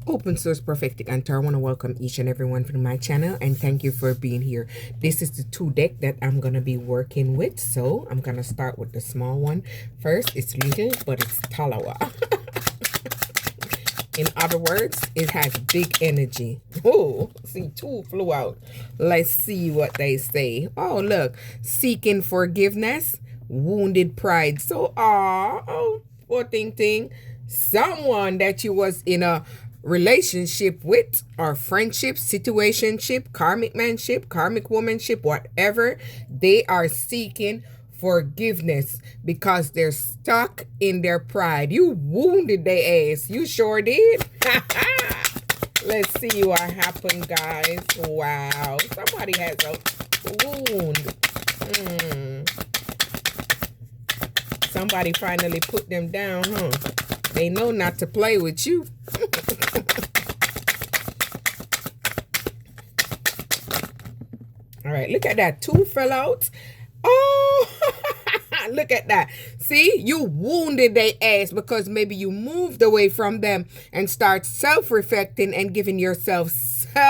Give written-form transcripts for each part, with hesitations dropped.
Open Source Prophetic Antar. I want to welcome each and everyone to my channel and thank you for being here. This is the 2 deck that I'm going to be working with. So I'm going to start with the small one first. It's little, but it's Talawa. In other words, it has big energy. Oh, see, 2 flew out. Let's see what they say. Oh, look. Seeking forgiveness, wounded pride. So, oh, poor thing. Someone that you was in a relationship with or friendship, situationship, karmic manship, karmic womanship, whatever, they are seeking forgiveness because they're stuck in their pride. You wounded their ass. You sure did. Let's see what happened, guys. Wow. Somebody has a wound. Somebody finally put them down, huh? They know not to play with you. All right, look at that. 2 fell out. Oh, look at that. See, you wounded their ass because maybe you moved away from them and start self-reflecting and giving yourself self-love.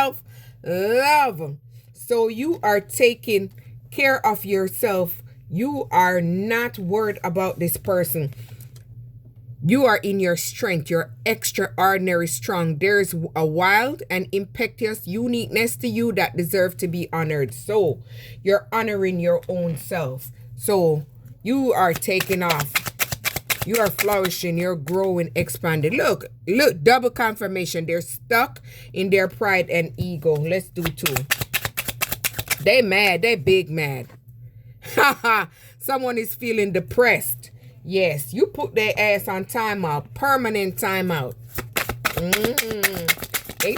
So you are taking care of yourself. You are not worried about this person. You are in your strength. You're extraordinary strong. There is a wild and impetuous uniqueness to you that deserves to be honored. So you're honoring your own self. So you are taking off. You are flourishing. You're growing, expanding. Look, double confirmation. They're stuck in their pride and ego. Let's do 2. They mad. They big mad. Haha. Someone is feeling depressed. Yes, you put their ass on timeout, permanent timeout. They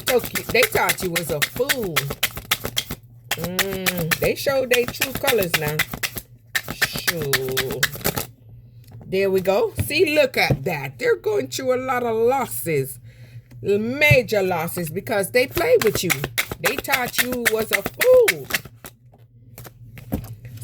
thought you was a fool. They showed their true colors now. Sure. There we go. See, look at that. They're going through a lot of losses, major losses, because they played with you. They thought you was a fool.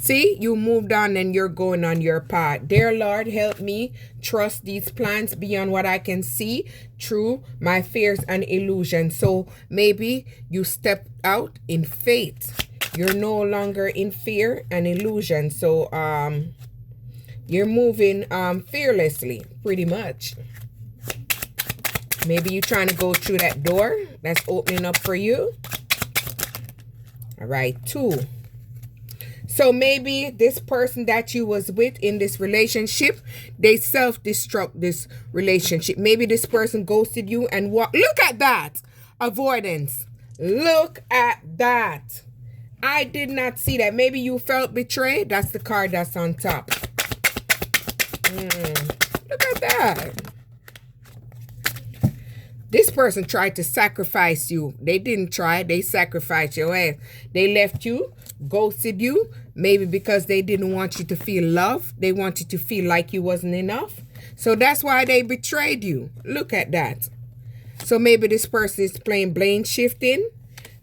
See, you moved on and you're going on your path. Dear Lord, help me trust these plans beyond what I can see through my fears and illusions. So maybe you stepped out in faith. You're no longer in fear and illusion. So you're moving fearlessly, pretty much. Maybe you're trying to go through that door that's opening up for you. All right, 2. So maybe this person that you was with in this relationship, they self-destruct this relationship. Maybe this person ghosted you and what? Look at that. Avoidance. Look at that. I did not see that. Maybe you felt betrayed. That's the card that's on top. Look at that. This person tried to sacrifice you. They didn't try. They sacrificed your ass. They left you, ghosted you, maybe because they didn't want you to feel love. They wanted to feel like you wasn't enough. So that's why they betrayed you. Look at that. So maybe this person is playing blame shifting,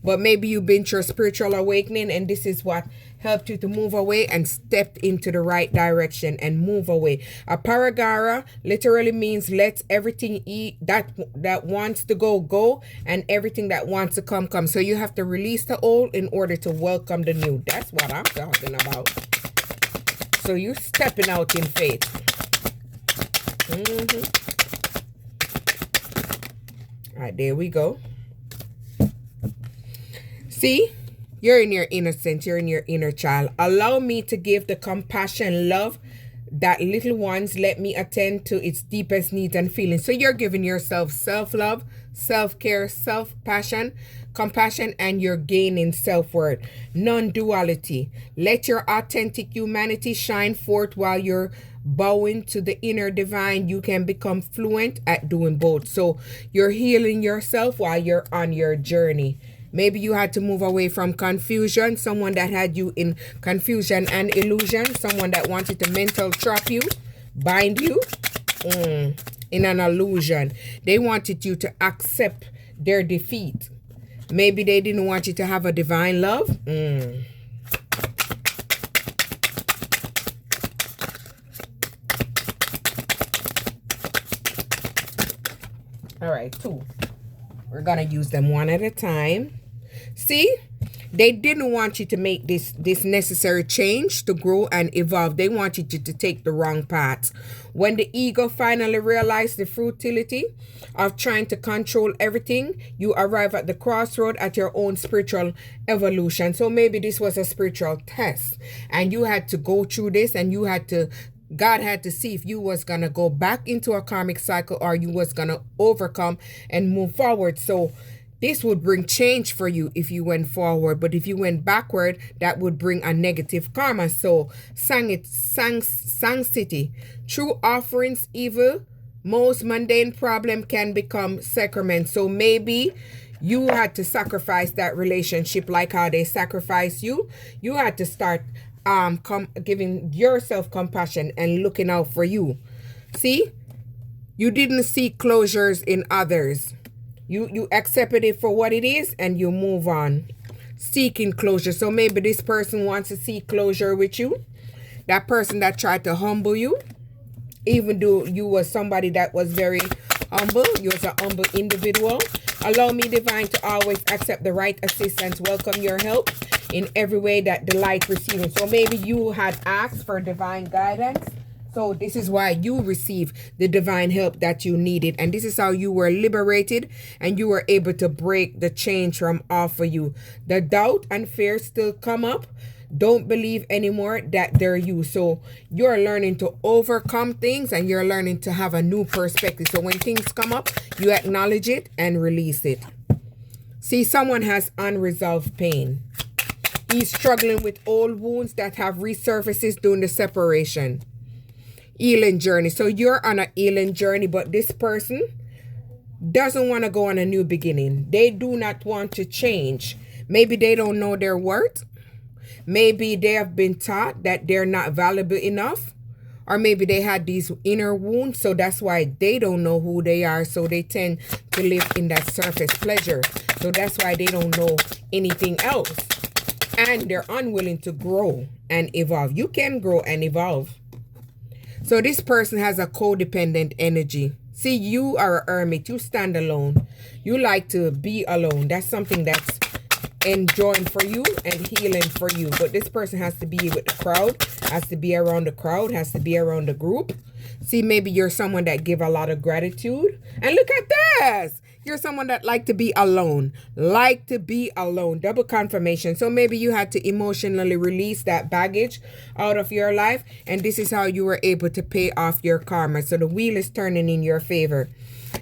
but maybe you've been through a spiritual awakening and this is what helped you to move away and stepped into the right direction and move away. A paragara literally means let everything that wants to go, and everything that wants to come. So you have to release the old in order to welcome the new. That's what I'm talking about. So you're stepping out in faith. All right, there we go. See? You're in your innocence. You're in your inner child. Allow me to give the compassion, love that little ones. Let me attend to its deepest needs and feelings. So you're giving yourself self-love, self-care, self-passion, compassion, and you're gaining self-worth. Non-duality. Let your authentic humanity shine forth while you're bowing to the inner divine. You can become fluent at doing both. So you're healing yourself while you're on your journey. Maybe you had to move away from confusion, someone that had you in confusion and illusion, someone that wanted to mental trap you, bind you in an illusion. They wanted you to accept their defeat. Maybe they didn't want you to have a divine love. All right, 2. We're gonna use them one at a time. See, they didn't want you to make this necessary change to grow and evolve. They wanted you to take the wrong path. When the ego finally realized the futility of trying to control everything, you arrive at the crossroad at your own spiritual evolution. So maybe this was a spiritual test, and you had to go through this, and God had to see if you was going to go back into a karmic cycle or you was going to overcome and move forward. So this would bring change for you if you went forward. But if you went backward, that would bring a negative karma. So sanctity, true offerings, evil, most mundane problem can become sacrament. So maybe you had to sacrifice that relationship like how they sacrifice you. You had to start giving yourself compassion and looking out for you. See, you didn't seek closures in others. You accepted it for what it is and you move on, seeking closure. So maybe this person wants to seek closure with you. That person that tried to humble you, even though you was somebody that was very humble, you was a humble individual. Allow me, divine, to always accept the right assistance. Welcome your help in every way that the light receiving. So maybe you had asked for divine guidance. So this is why you receive the divine help that you needed. And this is how you were liberated and you were able to break the change from off of you. The doubt and fear still come up. Don't believe anymore that they're you. So you're learning to overcome things and you're learning to have a new perspective. So when things come up, you acknowledge it and release it. See, someone has unresolved pain. He's struggling with old wounds that have resurfaced during the separation. Healing journey. So you're on a healing journey, but this person doesn't want to go on a new beginning. They do not want to change. Maybe they don't know their worth. Maybe they have been taught that they're not valuable enough. Or maybe they had these inner wounds, so that's why they don't know who they are. So they tend to live in that surface pleasure. So that's why they don't know anything else. And they're unwilling to grow and evolve. You can grow and evolve. So this person has a codependent energy. See, you are a hermit. You stand alone. You like to be alone. That's something that's enjoying for you and healing for you. But this person has to be with the crowd, has to be around the crowd, has to be around the group. See, maybe you're someone that give a lot of gratitude. And look at this. You're someone that like to be alone. Like to be alone. Double confirmation. So maybe you had to emotionally release that baggage out of your life. And this is how you were able to pay off your karma. So the wheel is turning in your favor.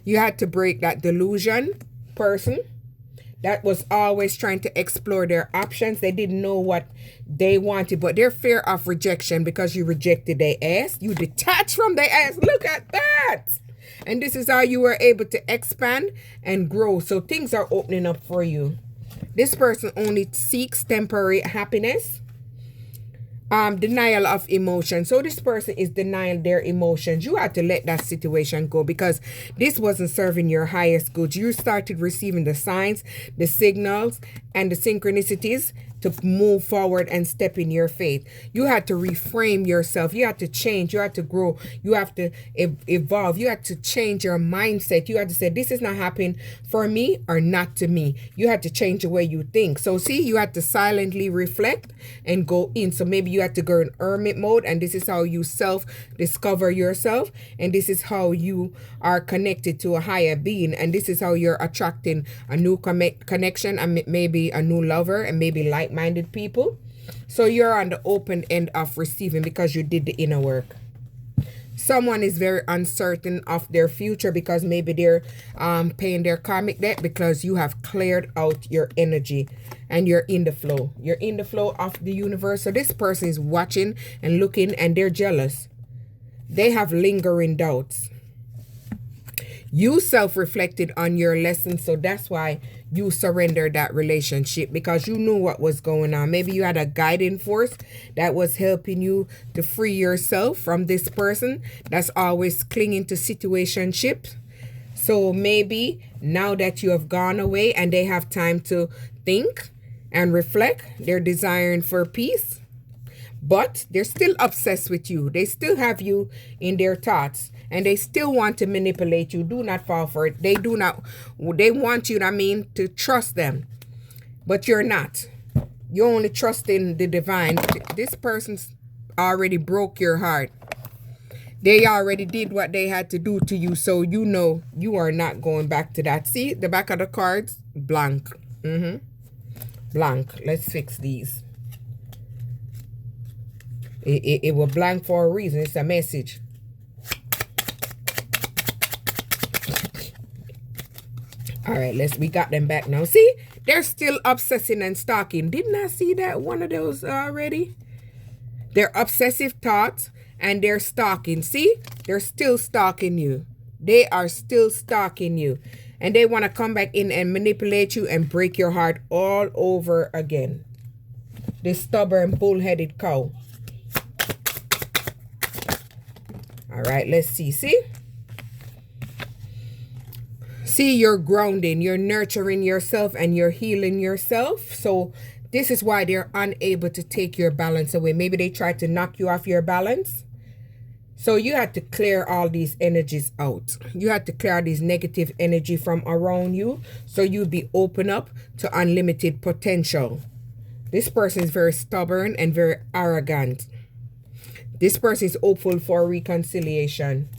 You had to break that delusion person that was always trying to explore their options. They didn't know what they wanted, but their fear of rejection because you rejected their ass. You detached from their ass. Look at that. And this is how you were able to expand and grow. So things are opening up for you. This person only seeks temporary happiness. Denial of emotion. So this person is denying their emotions. You had to let that situation go because this wasn't serving your highest good. You started receiving the signs, the signals, and the synchronicities to move forward and step in your faith. You had to reframe yourself. You had to change. You had to grow. You have to evolve. You had to change your mindset. You had to say, this is not happening for me or not to me. You had to change the way you think. So see, you had to silently reflect and go in. So maybe you had to go in hermit mode, and this is how you self-discover yourself. And this is how you are connected to a higher being. And this is how you're attracting a new connection and maybe a new lover and maybe like-minded people. So you're on the open end of receiving because you did the inner work. Someone is very uncertain of their future because maybe they're paying their karmic debt because you have cleared out your energy and you're in the flow. You're in the flow of the universe. So this person is watching and looking and they're jealous. They have lingering doubts. You self-reflected on your lessons, so that's why you surrendered that relationship because you knew what was going on. Maybe you had a guiding force that was helping you to free yourself from this person that's always clinging to situationships. So maybe now that you have gone away and they have time to think and reflect, they're desiring for peace. But they're still obsessed with you. They still have you in their thoughts. And they still want to manipulate you. Do not fall for it. They want you, to trust them. But you're not. You only trust in the divine. This person's already broke your heart. They already did what they had to do to you. So you know you are not going back to that. See, the back of the cards, blank. Blank. Let's fix these. It was blank for a reason. It's a message. All right, we got them back now. See, they're still obsessing and stalking. Didn't I see that one of those already? They're obsessive thoughts and they're stalking. See, they're still stalking you. They are still stalking you. And they want to come back in and manipulate you and break your heart all over again. This stubborn, bull-headed cow. All right, let's see. See, you're grounding, you're nurturing yourself, and you're healing yourself. So this is why they're unable to take your balance away. Maybe they tried to knock you off your balance. So you had to clear all these energies out. You had to clear these negative energy from around you. So you'd be open up to unlimited potential. This person is very stubborn and very arrogant. This person is hopeful for reconciliation.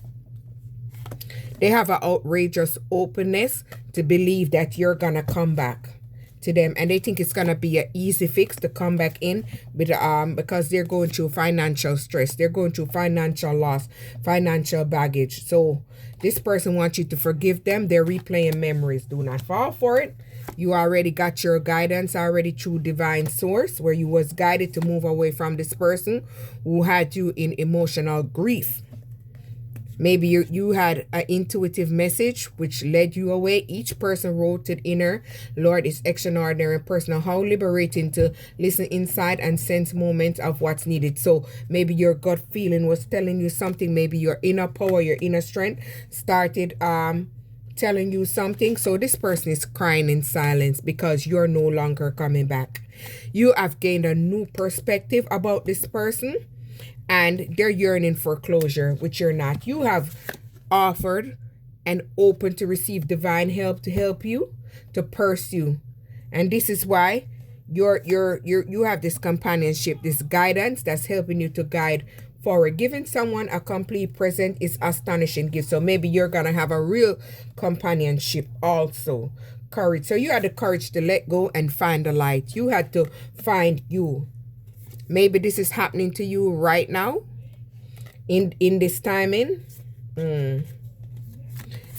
They have an outrageous openness to believe that you're going to come back to them. And they think it's going to be an easy fix to come back in with, because they're going through financial stress. They're going through financial loss, financial baggage. So this person wants you to forgive them. They're replaying memories. Do not fall for it. You already got your guidance already through divine source, where you was guided to move away from this person who had you in emotional grief. Maybe you had an intuitive message which led you away. Each person wrote it inner. Lord, is extraordinary and personal. How liberating to listen inside and sense moments of what's needed. So maybe your gut feeling was telling you something. Maybe your inner power, your inner strength started telling you something. So this person is crying in silence because you're no longer coming back. You have gained a new perspective about this person. And they're yearning for closure, which you're not. You have offered and open to receive divine help to help you, to pursue. And this is why you have this companionship, this guidance that's helping you to guide forward. Giving someone a complete present is astonishing gift. So maybe you're going to have a real companionship also. Courage. So you had the courage to let go and find the light. You had to find you. Maybe this is happening to you right now in this timing.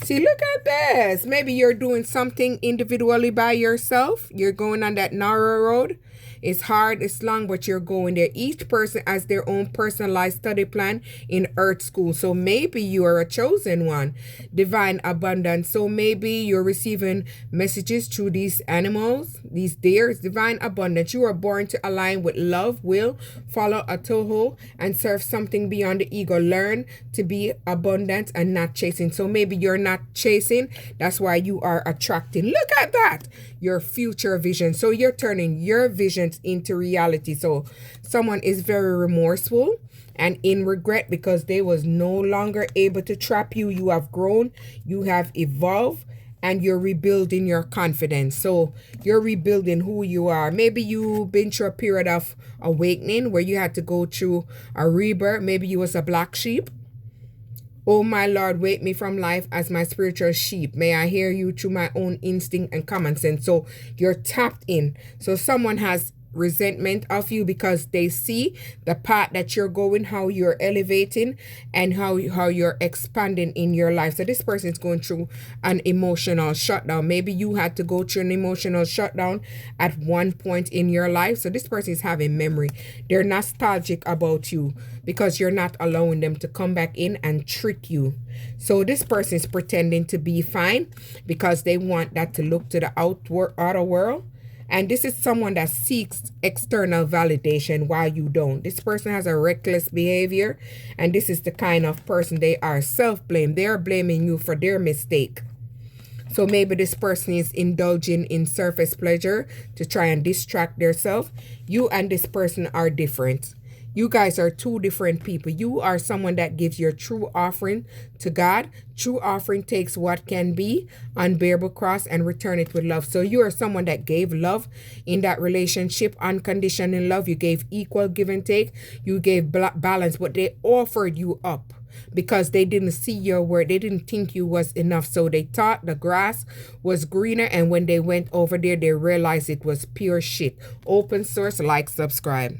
See, look at this. Maybe you're doing something individually by yourself. You're going on that narrow road. It's hard, it's long, but you're going there. Each person has their own personalized study plan in Earth School. So maybe you are a chosen one. Divine abundance. So maybe you're receiving messages through these animals, these deers. Divine abundance. You are born to align with love, will, follow a Toho, and serve something beyond the ego. Learn to be abundant and not chasing. So maybe you're not chasing. That's why you are attracting. Look at that. Your future vision. So you're turning your visions into reality. So someone is very remorseful and in regret because they was no longer able to trap you. You have grown, you have evolved, and you're rebuilding your confidence. So you're rebuilding who you are. Maybe you've been through a period of awakening where you had to go through a rebirth. Maybe you was a black sheep. Oh, my Lord, wake me from life as my spiritual sheep. May I hear you through my own instinct and common sense. So you're tapped in. So someone has resentment of you because they see the path that you're going, how you're elevating, and how you're expanding in your life. So this person is going through an emotional shutdown. Maybe you had to go through an emotional shutdown at one point in your life. So this person is having memory. They're nostalgic about you because you're not allowing them to come back in and trick you. So this person is pretending to be fine because they want that to look to the outer world. And this is someone that seeks external validation while you don't. This person has a reckless behavior. And this is the kind of person they are. Self-blame. They are blaming you for their mistake. So maybe this person is indulging in surface pleasure to try and distract themselves. You and this person are different. You guys are two different people. You are someone that gives your true offering to God. True offering takes what can be unbearable cross and return it with love. So you are someone that gave love in that relationship, unconditional love. You gave equal give and take. You gave balance, but they offered you up because they didn't see your work. They didn't think you was enough. So they thought the grass was greener. And when they went over there, they realized it was pure shit. Open source, like, subscribe.